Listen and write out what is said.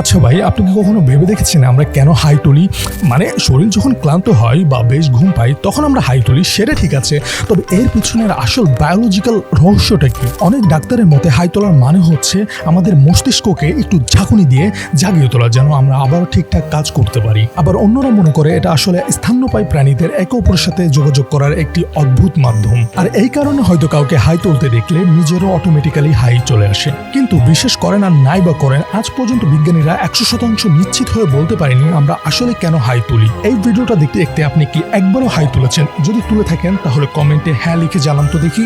আচ্ছা ভাই, আপনি কি কখনো ভেবে দেখেছেন আমরা কেন হাই তুলি? মানে শরীর যখন ক্লান্ত হয় বা বেশ ঘুম পাই তখন আমরা হাই তুলি, সেটা ঠিক আছে, তবে এর পিছনের আসল বায়োলজিক্যাল রহস্যটা কি? অনেক ডাক্তারের মতে হাই তোলার মানে হচ্ছে আমাদের মস্তিষ্ককে একটু ঝাঁকুনি দিয়ে জাগিয়ে তোলা, যেন আমরা আবারও ঠিকঠাক কাজ করতে পারি। আবার অন্যরা মনে করে এটা আসলে স্তন্যপায়ী প্রাণীদের একে অপরের সাথে যোগাযোগ করার একটি অদ্ভুত মাধ্যম। আর এই কারণে হয়তো কাউকে হাই তুলতে দেখলে নিজেরও অটোমেটিক্যালি হাই চলে আসে। কিন্তু বিশেষ করেন আর নাই বা করেন, আজ পর্যন্ত বিজ্ঞানীরা 100% নিশ্চিত হয়ে বলতে পারেনি আমরা আসলে কেন হাই তুলি। এই ভিডিওটা দেখতে দেখতে আপনি কি একবারও হাই তুলেছেন? যদি তুলে থাকেন তাহলে কমেন্টে হ্যাঁ লিখে জানান তো দেখি।